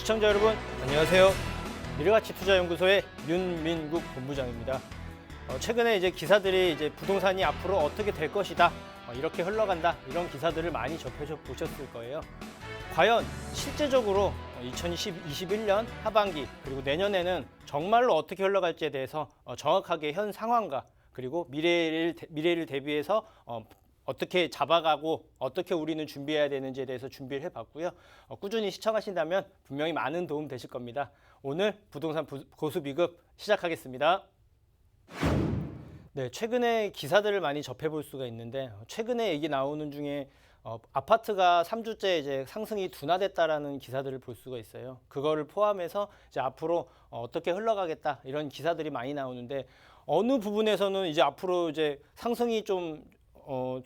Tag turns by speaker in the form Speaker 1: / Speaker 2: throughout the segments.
Speaker 1: 시청자 여러분 안녕하세요. 미래가치투자연구소의 윤민국 본부장입니다. 최근에 이제 기사들이 이제 부동산이 앞으로 어떻게 될 것이다, 이렇게 흘러간다, 이런 기사들을 많이 접해보셨을 거예요. 과연 실제적으로 2021년 하반기 그리고 내년에는 정말로 어떻게 흘러갈지에 대해서 정확하게 현 상황과 그리고 미래를 대비해서 어떻게 잡아가고 어떻게 우리는 준비해야 되는지에 대해서 준비를 해봤고요. 꾸준히 시청하신다면 분명히 많은 도움 되실 겁니다. 오늘 부동산 고수 비급 시작하겠습니다. 네, 최근에 기사들을 많이 접해볼 수가 있는데 최근에 얘기 나오는 중에 아파트가 3주째 이제 상승이 둔화됐다라는 기사들을 볼 수가 있어요. 그거를 포함해서 이제 앞으로 어떻게 흘러가겠다 이런 기사들이 많이 나오는데 어느 부분에서는 이제 앞으로 이제 상승이 좀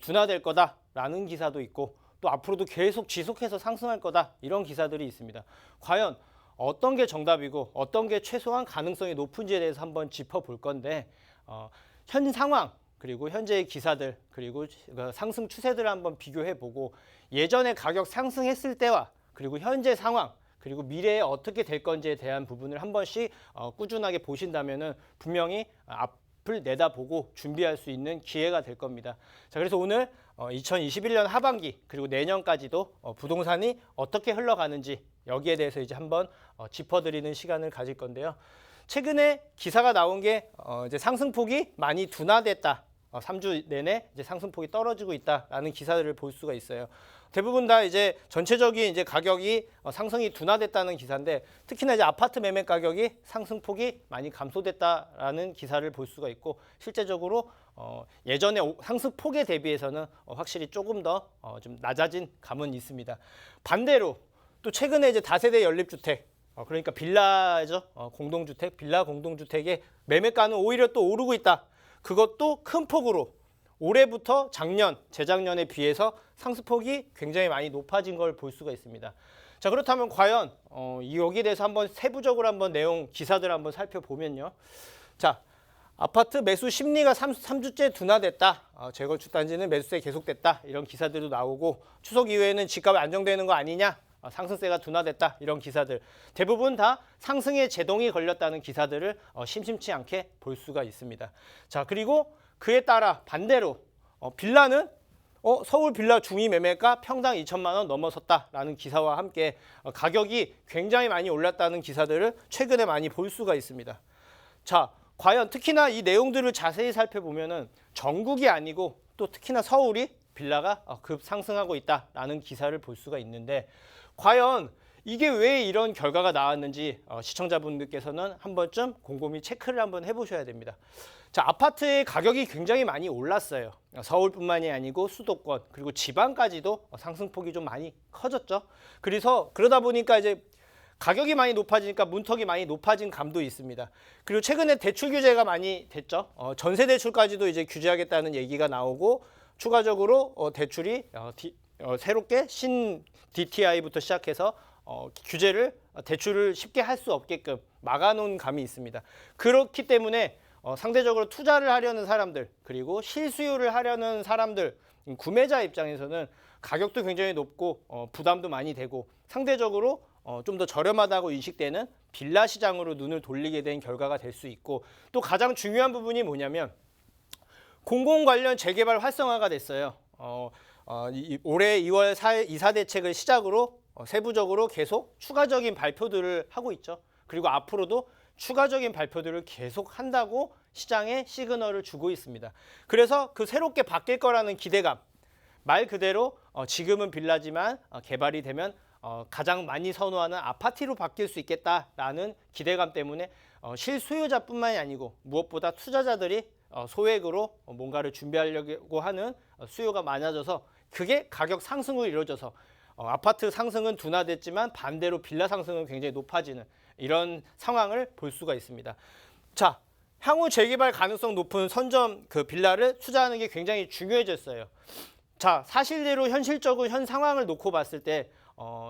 Speaker 1: 둔화될 거다라는 기사도 있고 또 앞으로도 계속 지속해서 상승할 거다 이런 기사들이 있습니다. 과연 어떤 게 정답이고 어떤 게 최소한 가능성이 높은지에 대해서 한번 짚어볼 건데 현 상황 그리고 현재의 기사들 그리고 상승 추세들을 한번 비교해보고 예전에 가격 상승했을 때와 그리고 현재 상황 그리고 미래에 어떻게 될 건지에 대한 부분을 한 번씩 꾸준하게 보신다면은 분명히 앞을 내다보고 준비할 수 있는 기회가 될 겁니다. 자, 그래서 오늘 2021년 하반기 그리고 내년까지도 부동산이 어떻게 흘러가는지 여기에 대해서 이제 한번 짚어드리는 시간을 가질 건데요. 최근에 기사가 나온 게 이제 상승폭이 많이 둔화됐다. 3주 내내 이제 상승폭이 떨어지고 있다라는 기사들을 볼 수가 있어요. 대부분 다 이제 전체적인 이제 가격이 상승이 둔화됐다는 기사인데 특히나 이제 아파트 매매 가격이 상승폭이 많이 감소됐다라는 기사를 볼 수가 있고 실제적으로 예전에 상승폭에 대비해서는 확실히 조금 더 좀 낮아진 감은 있습니다. 반대로 또 최근에 이제 다세대 연립주택 그러니까 빌라죠. 공동주택, 빌라 공동주택의 매매가는 오히려 또 오르고 있다. 그것도 큰 폭으로 올해부터 작년, 재작년에 비해서 상승폭이 굉장히 많이 높아진 걸 볼 수가 있습니다. 자, 그렇다면 과연 여기에 대해서 한번 세부적으로 한번 내용 기사들 한번 살펴보면요. 자, 아파트 매수 심리가 3주째 둔화됐다. 재건축 단지는 매수세 계속됐다. 이런 기사들도 나오고 추석 이후에는 집값이 안정되는 거 아니냐? 상승세가 둔화됐다 이런 기사들 대부분 다 상승에 제동이 걸렸다는 기사들을 심심치 않게 볼 수가 있습니다. 자, 그리고 그에 따라 반대로 빌라는 서울 빌라 중위 매매가 평당 2천만 원 넘어섰다라는 기사와 함께 가격이 굉장히 많이 올랐다는 기사들을 최근에 많이 볼 수가 있습니다. 자, 과연 특히나 이 내용들을 자세히 살펴보면은 전국이 아니고 또 특히나 서울이 빌라가 급 상승하고 있다라는 기사를 볼 수가 있는데 과연 이게 왜 이런 결과가 나왔는지 시청자분들께서는 한 번쯤 곰곰이 체크를 한번 해보셔야 됩니다. 자, 아파트의 가격이 굉장히 많이 올랐어요. 서울뿐만이 아니고 수도권 그리고 지방까지도 상승폭이 좀 많이 커졌죠. 그래서 그러다 보니까 이제 가격이 많이 높아지니까 문턱이 많이 높아진 감도 있습니다. 그리고 최근에 대출 규제가 많이 됐죠. 전세 대출까지도 이제 규제하겠다는 얘기가 나오고 추가적으로 대출이 새롭게 신 DTI부터 시작해서 대출을 쉽게 할 수 없게끔 막아놓은 감이 있습니다. 그렇기 때문에 상대적으로 투자를 하려는 사람들 그리고 실수요를 하려는 사람들 구매자 입장에서는 가격도 굉장히 높고 부담도 많이 되고 상대적으로 좀 더 저렴하다고 인식되는 빌라 시장으로 눈을 돌리게 된 결과가 될 수 있고 또 가장 중요한 부분이 뭐냐면 공공 관련 재개발 활성화가 됐어요. 올해 2월 4일 이사 대책을 시작으로 세부적으로 계속 추가적인 발표들을 하고 있죠. 그리고 앞으로도 추가적인 발표들을 계속 한다고 시장에 시그널을 주고 있습니다. 그래서 그 새롭게 바뀔 거라는 기대감, 말 그대로 지금은 빌라지만 개발이 되면 가장 많이 선호하는 아파트로 바뀔 수 있겠다라는 기대감 때문에 실수요자뿐만이 아니고 무엇보다 투자자들이 소액으로 뭔가를 준비하려고 하는 수요가 많아져서 그게 가격 상승으로 이루어져서 아파트 상승은 둔화됐지만 반대로 빌라 상승은 굉장히 높아지는 이런 상황을 볼 수가 있습니다. 자, 향후 재개발 가능성 높은 선점 빌라를 투자하는 게 굉장히 중요해졌어요. 자, 사실대로 현실적으로 현 상황을 놓고 봤을 때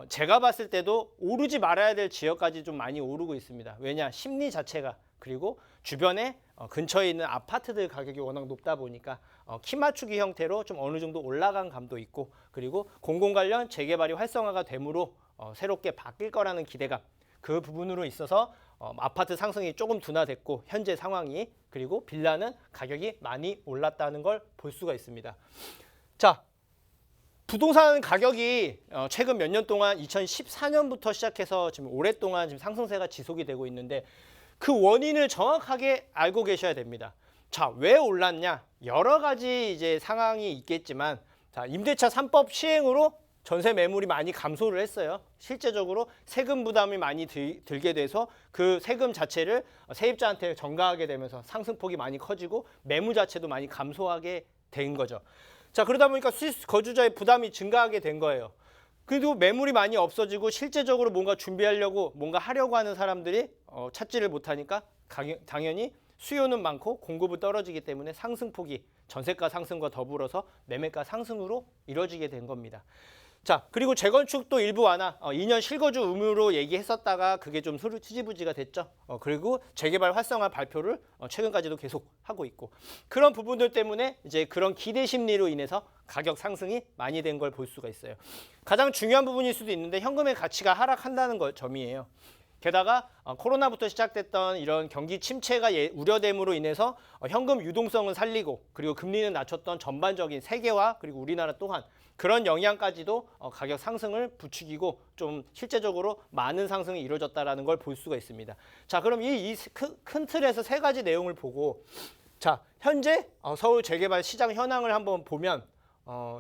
Speaker 1: 제가 봤을 때도 오르지 말아야 될 지역까지 좀 많이 오르고 있습니다. 왜냐? 심리 자체가 그리고 주변에 근처에 있는 아파트들 가격이 워낙 높다 보니까 키 맞추기 형태로 좀 어느 정도 올라간 감도 있고 그리고 공공 관련 재개발이 활성화가 되므로 새롭게 바뀔 거라는 기대감 그 부분으로 있어서 아파트 상승이 조금 둔화됐고 현재 상황이, 그리고 빌라는 가격이 많이 올랐다는 걸 볼 수가 있습니다. 자, 부동산 가격이 최근 몇 년 동안 2014년부터 시작해서 지금 오랫동안 지금 상승세가 지속이 되고 있는데 그 원인을 정확하게 알고 계셔야 됩니다. 자, 왜 올랐냐? 여러 가지 이제 상황이 있겠지만, 자, 임대차 3법 시행으로 전세 매물이 많이 감소를 했어요. 실제적으로 세금 부담이 많이 들게 돼서 그 세금 자체를 세입자한테 전가하게 되면서 상승폭이 많이 커지고 매물 자체도 많이 감소하게 된 거죠. 자, 그러다 보니까 거주자의 부담이 증가하게 된 거예요. 그래도 매물이 많이 없어지고 실제적으로 뭔가 준비하려고 뭔가 하려고 하는 사람들이 찾지를 못하니까 당연히 수요는 많고 공급은 떨어지기 때문에 상승폭이 전세가 상승과 더불어서 매매가 상승으로 이루어지게 된 겁니다. 자, 그리고 재건축도 일부 완화, 2년 실거주 의무로 얘기했었다가 그게 좀 흐지부지가 됐죠. 그리고 재개발 활성화 발표를 최근까지도 계속 하고 있고, 그런 부분들 때문에 이제 그런 기대 심리로 인해서 가격 상승이 많이 된 걸 볼 수가 있어요. 가장 중요한 부분일 수도 있는데 현금의 가치가 하락한다는 점이에요. 게다가 코로나부터 시작됐던 이런 경기 침체가 우려됨으로 인해서 현금 유동성은 살리고, 그리고 금리는 낮췄던 전반적인 세계화 그리고 우리나라 또한 그런 영향까지도 가격 상승을 부추기고 좀 실제적으로 많은 상승이 이루어졌다는 걸 볼 수가 있습니다. 자, 그럼 이 큰 틀에서 세 가지 내용을 보고, 자, 현재 서울 재개발 시장 현황을 한번 보면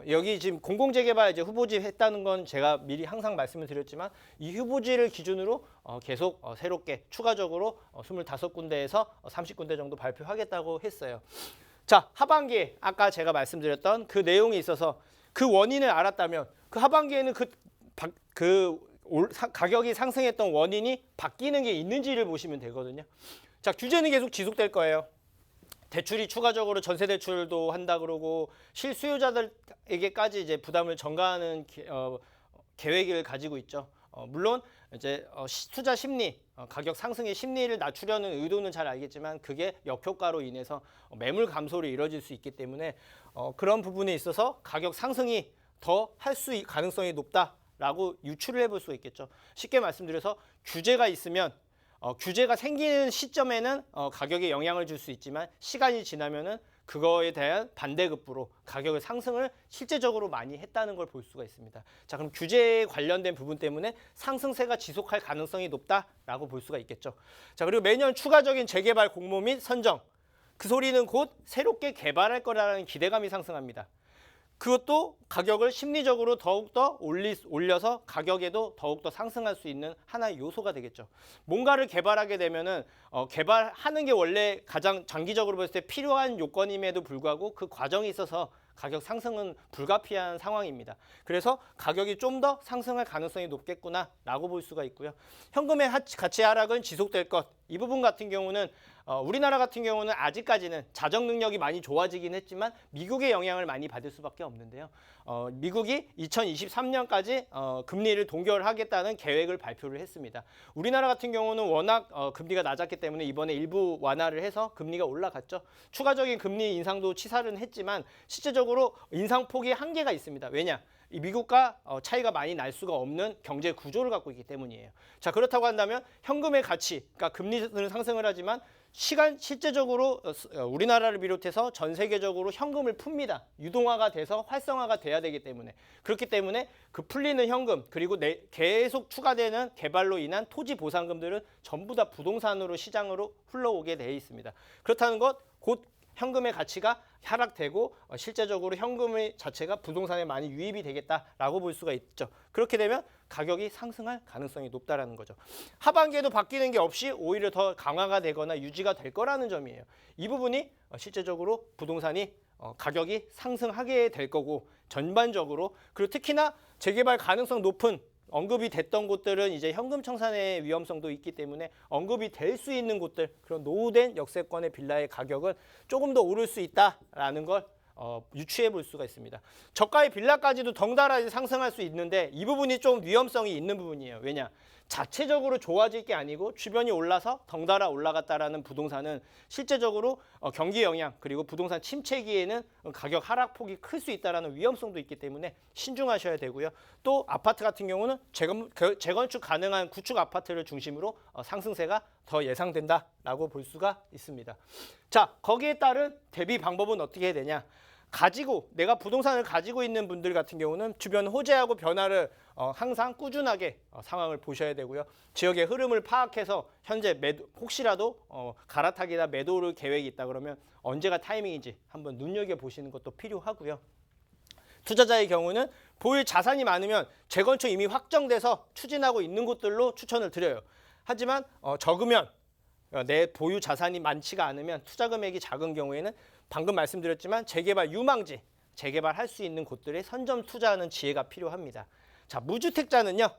Speaker 1: 여기 지금 공공재개발 이제 후보지 했다는 건 제가 미리 항상 말씀을 드렸지만 이 후보지를 기준으로 계속 새롭게 추가적으로 25군데에서 30군데 정도 발표하겠다고 했어요. 자, 하반기에 아까 제가 말씀드렸던 그 내용이 있어서 그 원인을 알았다면 그 하반기에는 가격이 상승했던 원인이 바뀌는 게 있는지를 보시면 되거든요. 자, 규제는 계속 지속될 거예요. 대출이 추가적으로 전세 대출도 한다 그러고 실수요자들에게까지 이제 부담을 전가하는 계획을 가지고 있죠. 물론 이제 투자 심리, 가격 상승의 심리를 낮추려는 의도는 잘 알겠지만 그게 역효과로 인해서 매물 감소로 이뤄질 수 있기 때문에 그런 부분에 있어서 가격 상승이 더 할 가능성이 높다라고 유추를 해볼 수 있겠죠. 쉽게 말씀드려서 규제가 있으면 규제가 생기는 시점에는 가격에 영향을 줄 수 있지만 시간이 지나면은 그거에 대한 반대급부로 가격의 상승을 실제적으로 많이 했다는 걸 볼 수가 있습니다. 자, 그럼 규제에 관련된 부분 때문에 상승세가 지속할 가능성이 높다라고 볼 수가 있겠죠. 자, 그리고 매년 추가적인 재개발 공모 및 선정, 그 소리는 곧 새롭게 개발할 거라는 기대감이 상승합니다. 그것도 가격을 심리적으로 더욱더 올려서 가격에도 더욱더 상승할 수 있는 하나의 요소가 되겠죠. 뭔가를 개발하게 되면은 개발하는 게 원래 가장 장기적으로 봤을 때 필요한 요건임에도 불구하고 그 과정이 있어서 가격 상승은 불가피한 상황입니다. 그래서 가격이 좀 더 상승할 가능성이 높겠구나라고 볼 수가 있고요. 현금의 가치 하락은 지속될 것. 이 부분 같은 경우는 우리나라 같은 경우는 아직까지는 자정 능력이 많이 좋아지긴 했지만 미국의 영향을 많이 받을 수밖에 없는데요. 미국이 2023년까지 금리를 동결하겠다는 계획을 발표를 했습니다. 우리나라 같은 경우는 워낙 금리가 낮았기 때문에 이번에 일부 완화를 해서 금리가 올라갔죠. 추가적인 금리 인상도 치사는 했지만 실제적으로 인상폭이 한계가 있습니다. 왜냐? 이 미국과 차이가 많이 날 수가 없는 경제 구조를 갖고 있기 때문이에요. 자, 그렇다고 한다면 현금의 가치, 그러니까 금리는 상승을 하지만 실제적으로 우리나라를 비롯해서 전 세계적으로 현금을 풉니다. 유동화가 돼서 활성화가 돼야 되기 때문에. 그렇기 때문에 그 풀리는 현금, 그리고 계속 추가되는 개발로 인한 토지 보상금들은 전부 다 부동산으로 시장으로 흘러오게 돼 있습니다. 그렇다는 것, 곧 현금의 가치가 하락되고 실제적으로 현금의 자체가 부동산에 많이 유입이 되겠다라고 볼 수가 있죠. 그렇게 되면 가격이 상승할 가능성이 높다라는 거죠. 하반기에도 바뀌는 게 없이 오히려 더 강화가 되거나 유지가 될 거라는 점이에요. 이 부분이 실제적으로 부동산이 가격이 상승하게 될 거고 전반적으로, 그리고 특히나 재개발 가능성 높은 언급이 됐던 곳들은 이제 현금 청산의 위험성도 있기 때문에 언급이 될 수 있는 곳들, 그런 노후된 역세권의 빌라의 가격은 조금 더 오를 수 있다라는 걸 유추해 볼 수가 있습니다. 저가의 빌라까지도 덩달아 상승할 수 있는데 이 부분이 좀 위험성이 있는 부분이에요. 왜냐? 자체적으로 좋아질 게 아니고 주변이 올라서 덩달아 올라갔다라는 부동산은 실제적으로 경기 영향 그리고 부동산 침체기에는 가격 하락폭이 클 수 있다라는 위험성도 있기 때문에 신중하셔야 되고요. 또 아파트 같은 경우는 재건축 가능한 구축 아파트를 중심으로 상승세가 더 예상된다라고 볼 수가 있습니다. 자, 거기에 따른 대비 방법은 어떻게 해야 되냐? 내가 부동산을 가지고 있는 분들 같은 경우는 주변 호재하고 변화를 항상 꾸준하게 상황을 보셔야 되고요. 지역의 흐름을 파악해서 현재 혹시라도 갈아타기나 매도를 계획이 있다 그러면 언제가 타이밍인지 한번 눈여겨보시는 것도 필요하고요. 투자자의 경우는 보유 자산이 많으면 재건축 이미 확정돼서 추진하고 있는 곳들로 추천을 드려요. 하지만 적으면 내 보유 자산이 많지가 않으면 투자 금액이 작은 경우에는 방금 말씀드렸지만 재개발 유망지, 재개발할 수 있는 곳들에 선점 투자하는 지혜가 필요합니다. 자, 무주택자는요.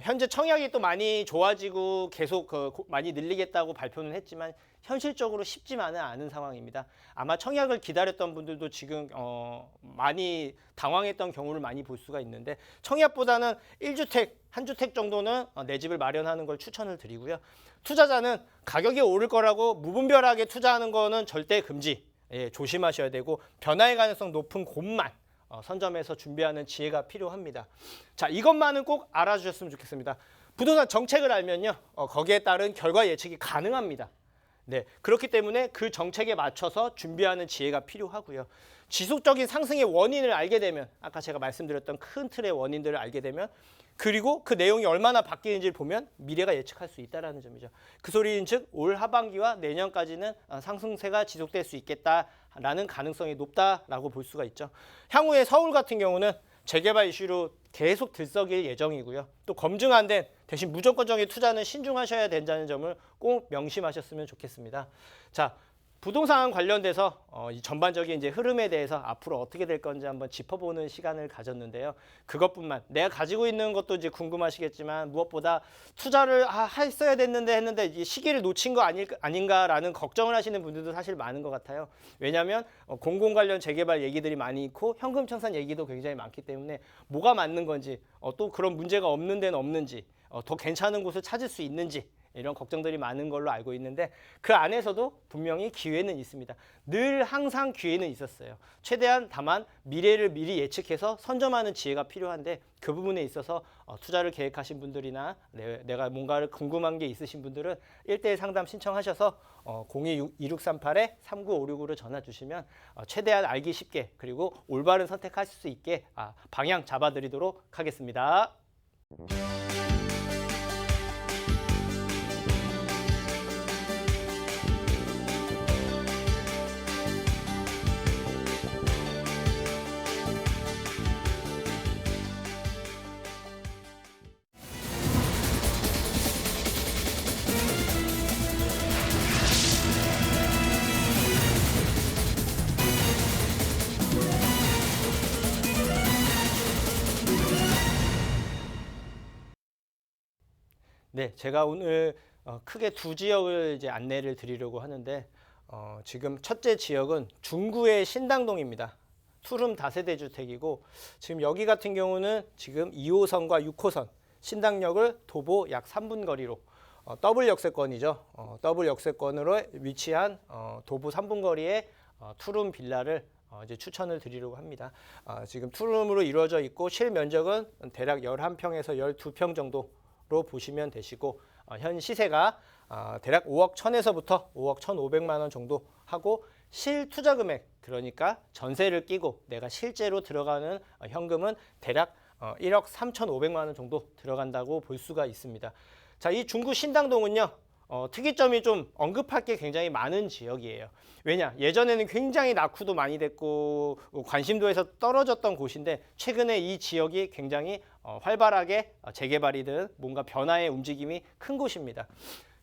Speaker 1: 현재 청약이 또 많이 좋아지고 계속 많이 늘리겠다고 발표는 했지만 현실적으로 쉽지만은 않은 상황입니다. 아마 청약을 기다렸던 분들도 지금 많이 당황했던 경우를 많이 볼 수가 있는데 청약보다는 1주택, 한 주택 정도는 내 집을 마련하는 걸 추천을 드리고요. 투자자는 가격이 오를 거라고 무분별하게 투자하는 거는 절대 금지. 예, 조심하셔야 되고 변화의 가능성 높은 곳만 선점해서 준비하는 지혜가 필요합니다. 자, 이것만은 꼭 알아주셨으면 좋겠습니다. 부동산 정책을 알면요, 거기에 따른 결과 예측이 가능합니다. 네, 그렇기 때문에 그 정책에 맞춰서 준비하는 지혜가 필요하고요. 지속적인 상승의 원인을 알게 되면 아까 제가 말씀드렸던 큰 틀의 원인들을 알게 되면 그리고 그 내용이 얼마나 바뀌는지를 보면 미래가 예측할 수 있다는 점이죠. 그 소리인즉 올 하반기와 내년까지는 상승세가 지속될 수 있겠다라는 가능성이 높다라고 볼 수가 있죠. 향후에 서울 같은 경우는 재개발 이슈로 계속 들썩일 예정이고요. 또 검증 안 된 대신 무조건적인 투자는 신중하셔야 된다는 점을 꼭 명심하셨으면 좋겠습니다. 자, 부동산 관련돼서 이 전반적인 이제 흐름에 대해서 앞으로 어떻게 될 건지 한번 짚어보는 시간을 가졌는데요. 그것뿐만 내가 가지고 있는 것도 이제 궁금하시겠지만 무엇보다 투자를 했어야 했는데 이 시기를 놓친 거 아닌가라는 걱정을 하시는 분들도 사실 많은 것 같아요. 왜냐하면 공공 관련 재개발 얘기들이 많이 있고 현금 청산 얘기도 굉장히 많기 때문에 뭐가 맞는 건지 또 그런 문제가 없는 데는 없는지 더 괜찮은 곳을 찾을 수 있는지 이런 걱정들이 많은 걸로 알고 있는데 그 안에서도 분명히 기회는 있습니다. 늘 항상 기회는 있었어요. 최대한 다만 미래를 미리 예측해서 선점하는 지혜가 필요한데 그 부분에 있어서 투자를 계획하신 분들이나 내가 뭔가를 궁금한 게 있으신 분들은 1:1 상담 신청하셔서 02-2638-3956으로 전화 주시면 최대한 알기 쉽게 그리고 올바른 선택하실 수 있게 방향 잡아드리도록 하겠습니다. 네, 제가 오늘 크게 두 지역을 이제 안내를 드리려고 하는데 지금 첫째 지역은 중구의 신당동입니다. 투룸 다세대 주택이고 지금 여기 같은 경우는 지금 2호선과 6호선 신당역을 도보 약 3분 거리로 더블 역세권이죠. 더블 역세권으로 위치한 도보 3분 거리의 투룸 빌라를 이제 추천을 드리려고 합니다. 지금 투룸으로 이루어져 있고 실면적은 대략 11평에서 12평 정도 로 보시면 되시고 현 시세가 대략 5억 1천에서부터 5억 1,500만 원 정도 하고 실투자 금액 그러니까 전세를 끼고 내가 실제로 들어가는 현금은 대략 1억 3,500만 원 정도 들어간다고 볼 수가 있습니다. 자, 이 중구 신당동은요. 특이점이 좀 언급할 게 굉장히 많은 지역이에요. 왜냐? 예전에는 굉장히 낙후도 많이 됐고 관심도에서 떨어졌던 곳인데 최근에 이 지역이 굉장히 활발하게 재개발이든 뭔가 변화의 움직임이 큰 곳입니다.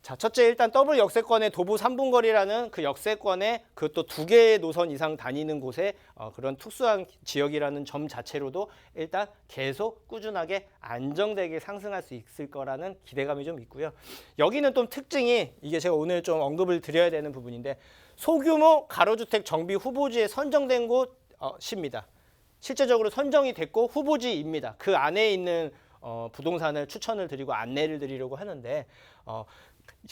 Speaker 1: 자, 첫째 일단 더블 역세권의 도보 3분 거리라는 그 역세권에 그것도 2개의 노선 이상 다니는 곳에 그런 특수한 지역이라는 점 자체로도 일단 계속 꾸준하게 안정되게 상승할 수 있을 거라는 기대감이 좀 있고요. 여기는 또 특징이 이게 제가 오늘 좀 언급을 드려야 되는 부분인데 소규모 가로주택 정비 후보지에 선정된 곳입니다. 실제적으로 선정이 됐고 후보지입니다. 그 안에 있는 부동산을 추천을 드리고 안내를 드리려고 하는데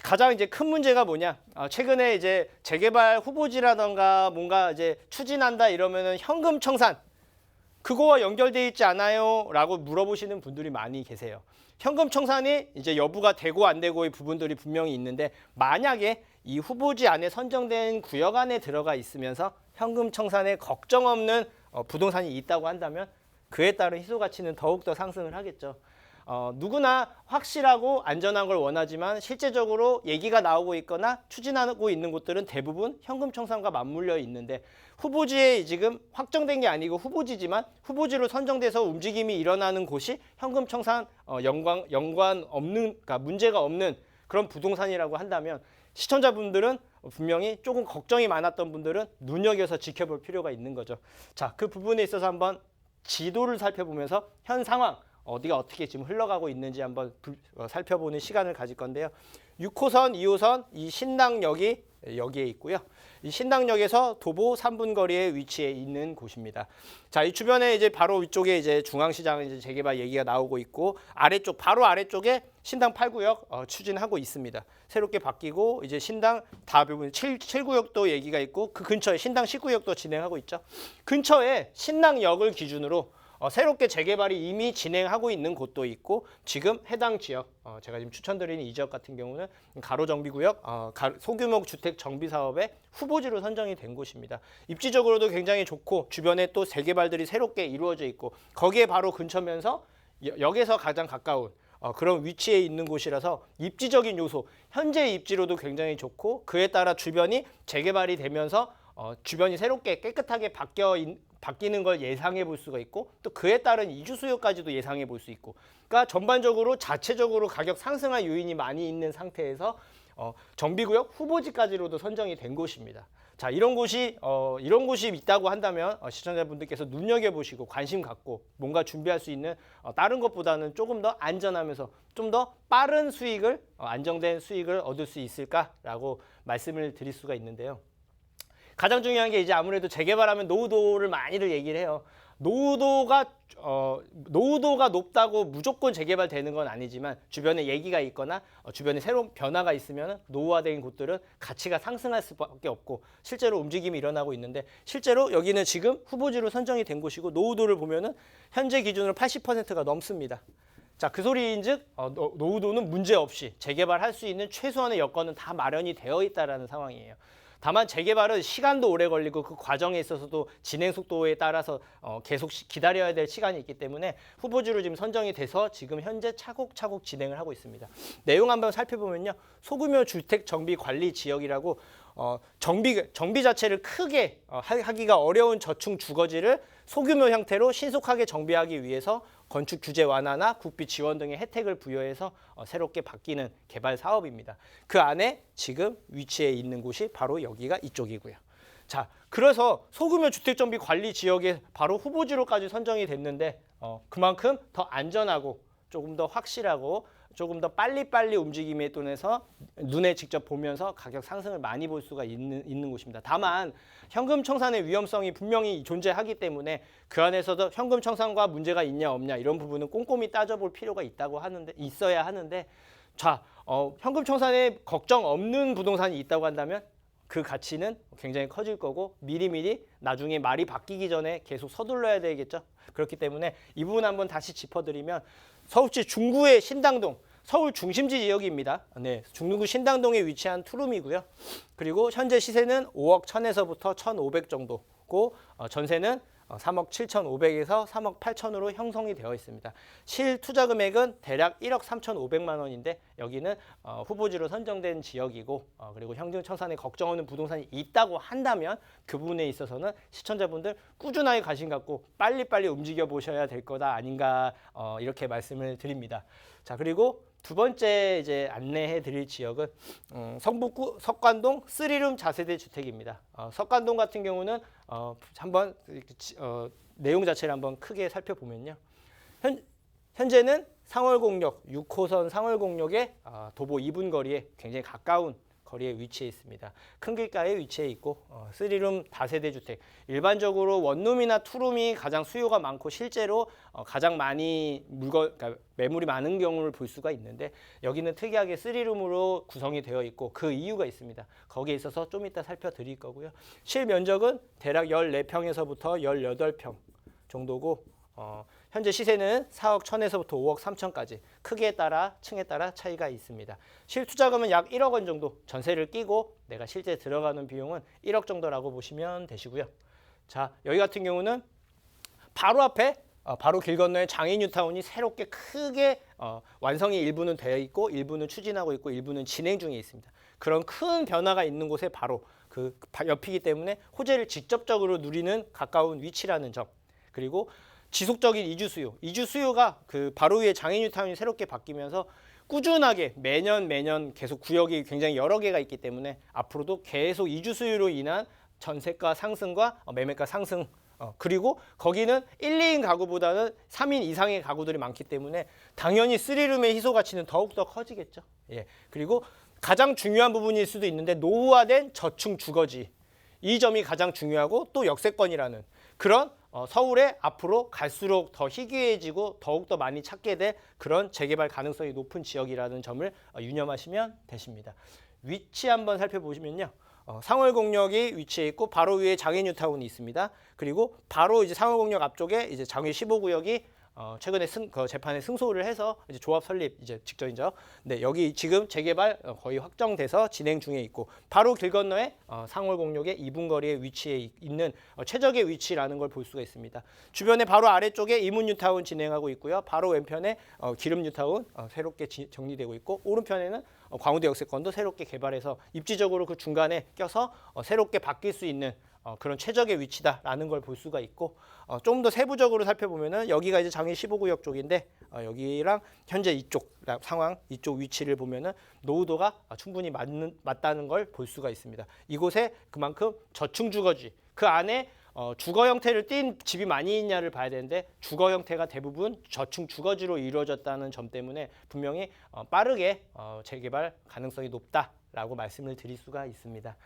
Speaker 1: 가장 이제 큰 문제가 뭐냐? 최근에 이제 재개발 후보지라던가 뭔가 이제 추진한다 이러면은 현금 청산 그거와 연결돼 있지 않아요? 라고 물어보시는 분들이 많이 계세요. 현금 청산이 이제 여부가 되고 안 되고의 부분들이 분명히 있는데 만약에 이 후보지 안에 선정된 구역 안에 들어가 있으면서 현금 청산에 걱정 없는 부동산이 있다고 한다면 그에 따른 희소 가치는 더욱더 상승을 하겠죠. 누구나 확실하고 안전한 걸 원하지만 실제적으로 얘기가 나오고 있거나 추진하고 있는 곳들은 대부분 현금 청산과 맞물려 있는데 후보지에 지금 확정된 게 아니고 후보지지만 후보지로 선정돼서 움직임이 일어나는 곳이 현금 청산 연관 없는, 그러니까 문제가 없는 그런 부동산이라고 한다면 시청자분들은 분명히 조금 걱정이 많았던 분들은 눈여겨서 지켜볼 필요가 있는 거죠. 자, 그 부분에 있어서 한번 지도를 살펴보면서 현 상황 어디가 어떻게 지금 흘러가고 있는지 한번 살펴보는 시간을 가질 건데요. 6호선, 2호선 이 신당역이 여기에 있고요. 이 신당역에서 도보 3분 거리에 위치해 있는 곳입니다. 자, 이 주변에 이제 바로 위쪽에 이제 중앙시장 이제 재개발 얘기가 나오고 있고 아래쪽 바로 아래쪽에 신당 8구역 추진하고 있습니다. 새롭게 바뀌고 이제 신당 다 부분 7구역도 얘기가 있고 그 근처에 신당 10구역도 진행하고 있죠. 근처에 신당역을 기준으로 새롭게 재개발이 이미 진행하고 있는 곳도 있고 지금 해당 지역 제가 지금 추천드리는 이 지역 같은 경우는 가로정비구역 소규모 주택 정비 사업의 후보지로 선정이 된 곳입니다. 입지적으로도 굉장히 좋고 주변에 또 재개발들이 새롭게 이루어져 있고 거기에 바로 근처면서 역에서 가장 가까운 그런 위치에 있는 곳이라서 입지적인 요소 현재 입지로도 굉장히 좋고 그에 따라 주변이 재개발이 되면서 주변이 새롭게 깨끗하게 바뀌는 걸 예상해 볼 수가 있고 또 그에 따른 이주 수요까지도 예상해 볼 수 있고 그러니까 전반적으로 자체적으로 가격 상승할 요인이 많이 있는 상태에서 정비구역 후보지까지로도 선정이 된 곳입니다. 자, 이런 곳이 있다고 한다면 시청자분들께서 눈여겨보시고 관심 갖고 뭔가 준비할 수 있는 다른 것보다는 조금 더 안전하면서 좀 더 빠른 수익을 안정된 수익을 얻을 수 있을까라고 말씀을 드릴 수가 있는데요. 가장 중요한 게 이제 아무래도 재개발하면 노후도를 많이들 얘기를 해요. 노후도가 높다고 무조건 재개발되는 건 아니지만 주변에 얘기가 있거나 주변에 새로운 변화가 있으면 노후화된 곳들은 가치가 상승할 수밖에 없고 실제로 움직임이 일어나고 있는데 실제로 여기는 지금 후보지로 선정이 된 곳이고 노후도를 보면은 현재 기준으로 80%가 넘습니다. 자, 그 소리인즉 노후도는 문제없이 재개발할 수 있는 최소한의 여건은 다 마련이 되어 있다라는 상황이에요. 다만 재개발은 시간도 오래 걸리고 그 과정에 있어서도 진행 속도에 따라서 계속 기다려야 될 시간이 있기 때문에 후보지로 지금 선정이 돼서 지금 현재 차곡차곡 진행을 하고 있습니다. 내용 한번 살펴보면요. 소규모 주택 정비 관리 지역이라고 정비 자체를 크게 하기가 어려운 저층 주거지를 소규모 형태로 신속하게 정비하기 위해서 건축 규제 완화나 국비 지원 등의 혜택을 부여해서 새롭게 바뀌는 개발 사업입니다. 그 안에 지금 위치해 있는 곳이 바로 여기가 이쪽이고요. 자, 그래서 소규모 주택정비 관리 지역에 바로 후보지로까지 선정이 됐는데 그만큼 더 안전하고 조금 더 확실하고 조금 더 빨리빨리 움직임에 또해서 눈에 직접 보면서 가격 상승을 많이 볼 수가 있는 곳입니다. 다만 현금 청산의 위험성이 분명히 존재하기 때문에 그 안에서도 현금 청산과 문제가 있냐 없냐 이런 부분은 꼼꼼히 따져볼 필요가 있어야 하는데 자, 현금 청산에 걱정 없는 부동산이 있다고 한다면 그 가치는 굉장히 커질 거고 미리미리 나중에 말이 바뀌기 전에 계속 서둘러야 되겠죠. 그렇기 때문에 이 부분 한번 다시 짚어드리면 서울시 중구의 신당동 서울 중심지 지역입니다. 네, 중구 신당동에 위치한 투룸이고요. 그리고 현재 시세는 5억 1,000에서부터 1,500 정도고 전세는 3억 7,500에서 3억 8천으로 형성이 되어 있습니다. 실 투자 금액은 대략 1억 3,500만 원인데 여기는 후보지로 선정된 지역이고 그리고 현금 청산에 걱정 없는 부동산이 있다고 한다면 그 부분에 있어서는 시청자분들 꾸준하게 관심 갖고 빨리빨리 움직여 보셔야 될 거다 아닌가 이렇게 말씀을 드립니다. 자, 그리고 두 번째 이제 안내해 드릴 지역은 성북구 석관동 3룸 자세대 주택입니다. 석관동 같은 경우는 한번 내용 자체를 한번 크게 살펴보면요. 현재는 상월공역 6호선 상월공역에 도보 2분 거리에 굉장히 가까운 거리에 위치해 있습니다. 큰 길가에 위치해 있고 3룸 다세대 주택. 일반적으로 원룸이나 투룸이 가장 수요가 많고 실제로 가장 많이 그러니까 매물이 많은 경우를 볼 수가 있는데 여기는 특이하게 3룸으로 구성이 되어 있고 그 이유가 있습니다. 거기에 있어서 좀 이따 살펴드릴 거고요. 실면적은 대략 14평에서부터 18평 정도고 현재 시세는 4억 1천에서부터 5억 3천까지 크기에 따라 층에 따라 차이가 있습니다. 실투자금은 약 1억 원 정도 전세를 끼고 내가 실제 들어가는 비용은 1억 정도라고 보시면 되시고요. 자, 여기 같은 경우는 바로 앞에 바로 길 건너에 장인 뉴타운이 새롭게 크게 완성이 일부는 되어 있고 일부는 추진하고 있고 일부는 진행 중에 있습니다. 그런 큰 변화가 있는 곳에 바로 그 옆이기 때문에 호재를 직접적으로 누리는 가까운 위치라는 점. 그리고 지속적인 이주 수요가 그 바로 위에 장인 뉴타운이 새롭게 바뀌면서 꾸준하게 매년 계속 구역이 굉장히 여러 개가 있기 때문에 앞으로도 계속 이주 수요로 인한 전세가 상승과 매매가 상승 그리고 거기는 1, 2인 가구보다는 3인 이상의 가구들이 많기 때문에 당연히 3룸의 희소 가치는 더욱더 커지겠죠. 예. 그리고 가장 중요한 부분일 수도 있는데 노후화된 저층 주거지. 이 점이 가장 중요하고 또 역세권이라는 그런 서울에 앞으로 갈수록 더 희귀해지고 더욱더 많이 찾게 될 그런 재개발 가능성이 높은 지역이라는 점을 유념하시면 되십니다. 위치 한번 살펴보시면요. 상월공역이 위치해 있고 바로 위에 장인 뉴타운이 있습니다. 그리고 바로 이제 상월공역 앞쪽에 이제 장위 15구역이 최근에 재판에 승소를 해서 이제 조합 설립 이제 직전이죠. 네, 여기 지금 재개발 거의 확정돼서 진행 중에 있고 바로 길 건너에 상월공역의 2분 거리에 위치해 있는 최적의 위치라는 걸 볼 수가 있습니다. 주변에 바로 아래쪽에 이문 뉴타운 진행하고 있고요. 바로 왼편에 기름 뉴타운 새롭게 정리되고 있고 오른편에는 광우대 역세권도 새롭게 개발해서 입지적으로 그 중간에 껴서 새롭게 바뀔 수 있는 그런 최적의 위치다라는 걸 볼 수가 있고 좀 더 세부적으로 살펴보면은 여기가 이제 장위 15구역 쪽인데 여기랑 현재 이쪽 상황, 이쪽 위치를 보면은 노후도가 충분히 맞다는 걸 볼 수가 있습니다. 이곳에 그만큼 저층 주거지 그 안에 주거 형태를 띈 집이 많이 있냐를 봐야 되는데 주거 형태가 대부분 저층 주거지로 이루어졌다는 점 때문에 분명히 빠르게 재개발 가능성이 높다라고 말씀을 드릴 수가 있습니다.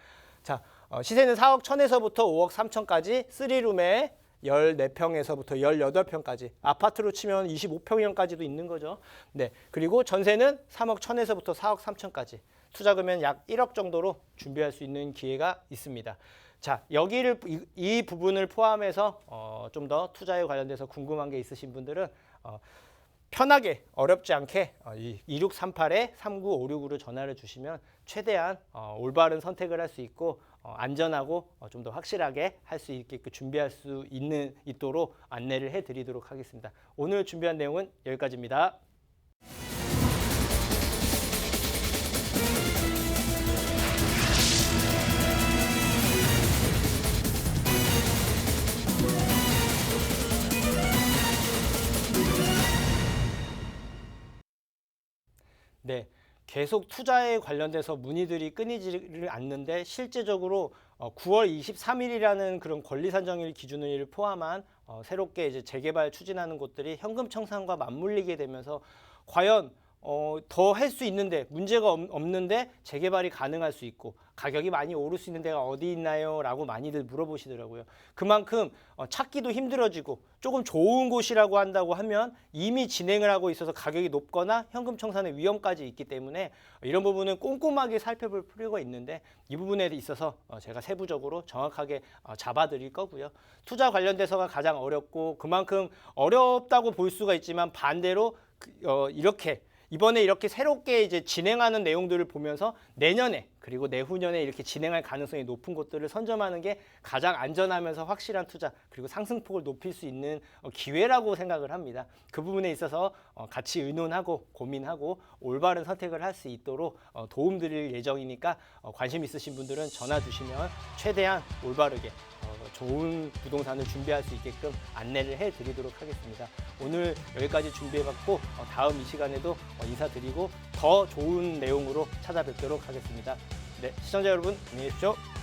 Speaker 1: 자, 시세는 4억 1천에서부터 5억 3천까지 3룸에 14평에서부터 18평까지 아파트로 치면 25평형까지도 있는 거죠. 네, 그리고 전세는 3억 1천에서부터 4억 3천까지 투자금은 약 1억 정도로 준비할 수 있는 기회가 있습니다. 자, 여기를 이 부분을 포함해서 좀 더 투자에 관련돼서 궁금한 게 있으신 분들은 편하게 어렵지 않게 2638-3956으로 전화를 주시면 최대한 올바른 선택을 할 수 있고 안전하고 좀 더 확실하게 할 수 있게끔 준비할 수 있도록 안내를 해드리도록 하겠습니다. 오늘 준비한 내용은 여기까지입니다. 네, 계속 투자에 관련돼서 문의들이 끊이지를 않는데 실제적으로 9월 23일이라는 그런 권리산정일 기준일을 포함한 새롭게 이제 재개발 추진하는 곳들이 현금 청산과 맞물리게 되면서 과연 더 할 수 있는데 문제가 없는데 재개발이 가능할 수 있고 가격이 많이 오를 수 있는 데가 어디 있나요? 라고 많이들 물어보시더라고요. 그만큼 찾기도 힘들어지고 조금 좋은 곳이라고 한다고 하면 이미 진행을 하고 있어서 가격이 높거나 현금 청산의 위험까지 있기 때문에 이런 부분은 꼼꼼하게 살펴볼 필요가 있는데 이 부분에 있어서 제가 세부적으로 정확하게 잡아드릴 거고요. 투자 관련돼서가 가장 어렵고 그만큼 어렵다고 볼 수가 있지만 반대로 이번에 이렇게 새롭게 이제 진행하는 내용들을 보면서 내년에 그리고 내후년에 이렇게 진행할 가능성이 높은 곳들을 선점하는 게 가장 안전하면서 확실한 투자 그리고 상승폭을 높일 수 있는 기회라고 생각을 합니다. 그 부분에 있어서 같이 의논하고 고민하고 올바른 선택을 할 수 있도록 도움드릴 예정이니까 관심 있으신 분들은 전화 주시면 최대한 올바르게 좋은 부동산을 준비할 수 있게끔 안내를 해드리도록 하겠습니다. 오늘 여기까지 준비해봤고 다음 이 시간에도 인사드리고 더 좋은 내용으로 찾아뵙도록 하겠습니다. 네, 시청자 여러분 안녕히 계십시오.